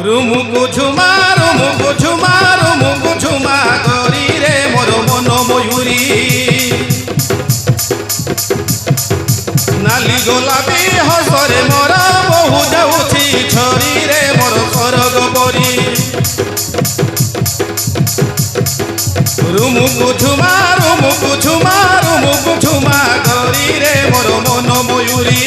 रुमुकु झुमा गरी रे मोर मन मयूरी नाली गोलापी हसरे मोरा बहु जाऊँची छरी रे मोर सरग परी रुमुकु झुमा गरी रे मोर मन मयूरी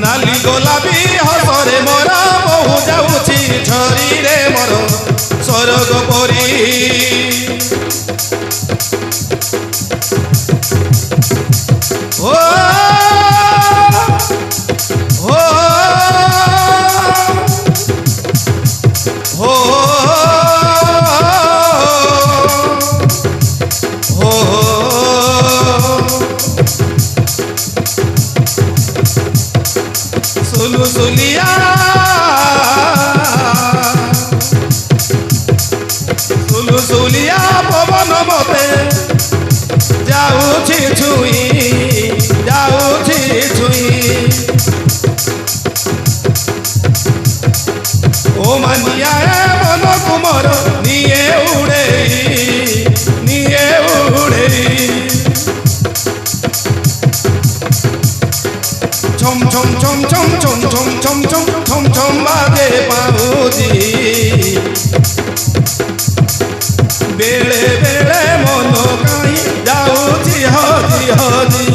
नाली गोलापी हसरे मोरा बहु जाऊँची छरी रे मोर सरग परी ओ ओ ओ सुलुसुलिया पवन मते जाऊँची छुई ओ मनिया मन कुमर निये उड़े छम बाजे पाऊजी बेले बेले मन कहीं जाऊँची हजी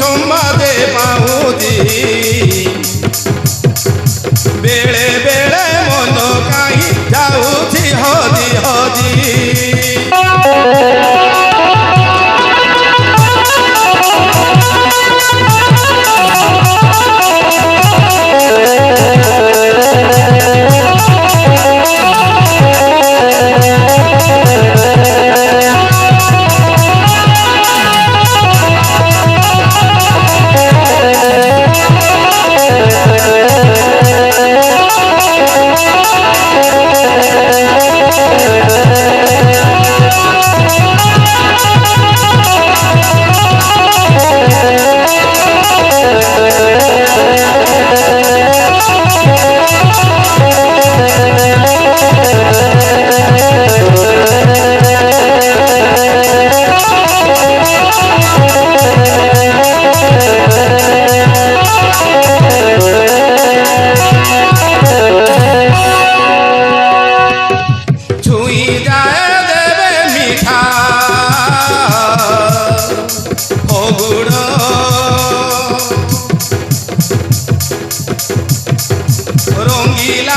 छम बाजे पाऊजी बेले बेले मन कहीं जाऊँची हजी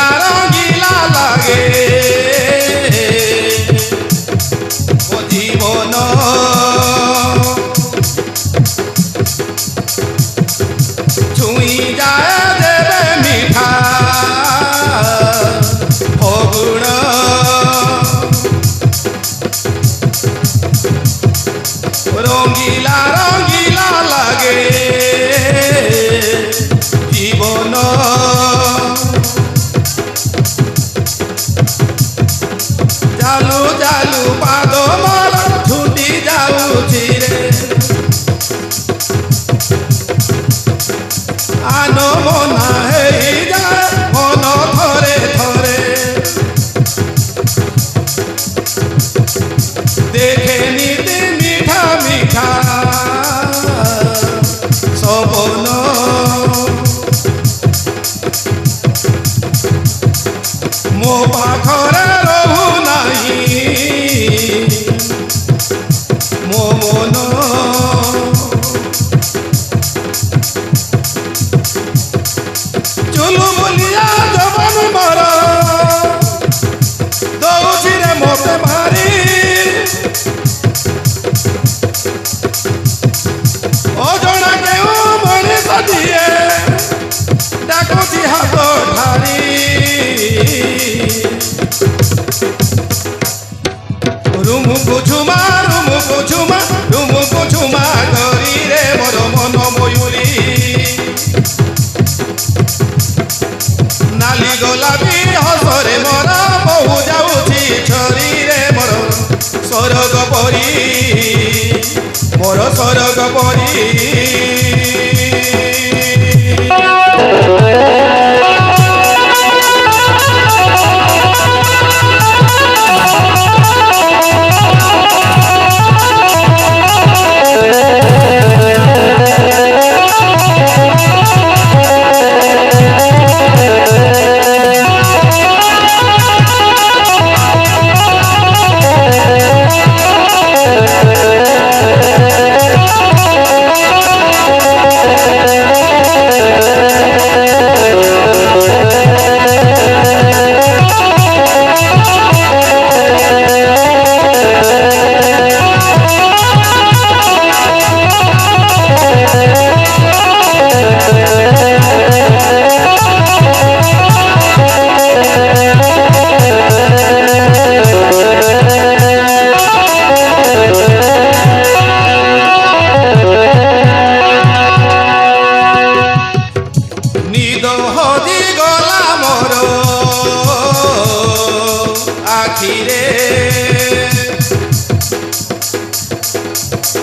रंगीला लागे ओ जीवन छुई जाए देवे मीठा फगुण रंगीला लागे जीवन जालू पाद मोर छुटी जाऊँची रे आन मना है मन थरे देखे नीति मीठा सपन मो पाखरे रहू मो मन चुलु बुलिया जबन मर दौची रे मते मारी अजणा केउ मनीष दिए डाकुची हाथ ढारी रुमुकु झुमा गरी रे मोर मन मयूरी नाली गोलापी हसरे मोरा बहु जाऊँची छरी रे मोर सरग परी मोर स्वर्ग परी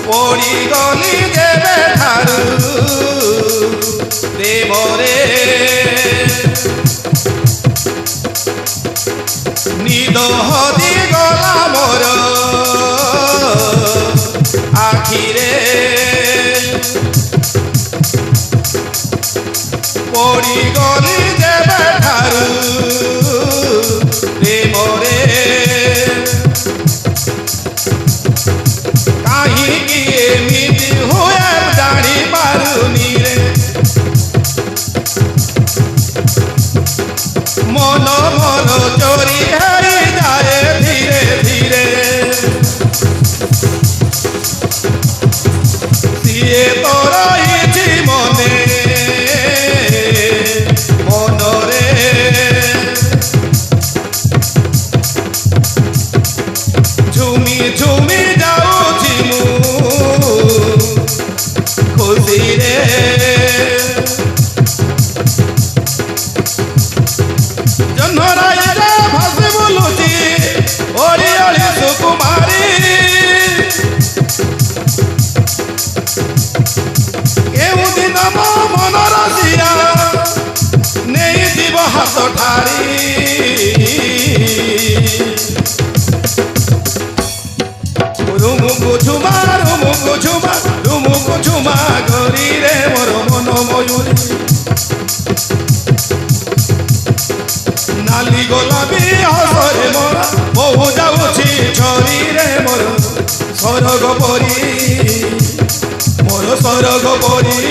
पड़ी गली देवे ठारू प्रेमरे निद हदी गला मोर आखिरे पड़ी गली देवे ठारू प्रेमरे मन मन चोरी है जाए धीरे धीरे सीए तो रही मने मनरे झुमी झुमी जाऊँ खुशी रे भाषे बोलुची ओड़ी ओड़ी सुकुमारी केउ दिन मो मन रसिया नहीं जीव हाथ ठारी रुमुकु झुमा गरी रे मोर मन मयूरी नाली गोलाबी हसरे मोरा बहु जाऊँची झरी रे मोर स्वर्ग परी मोर स्वर्ग परी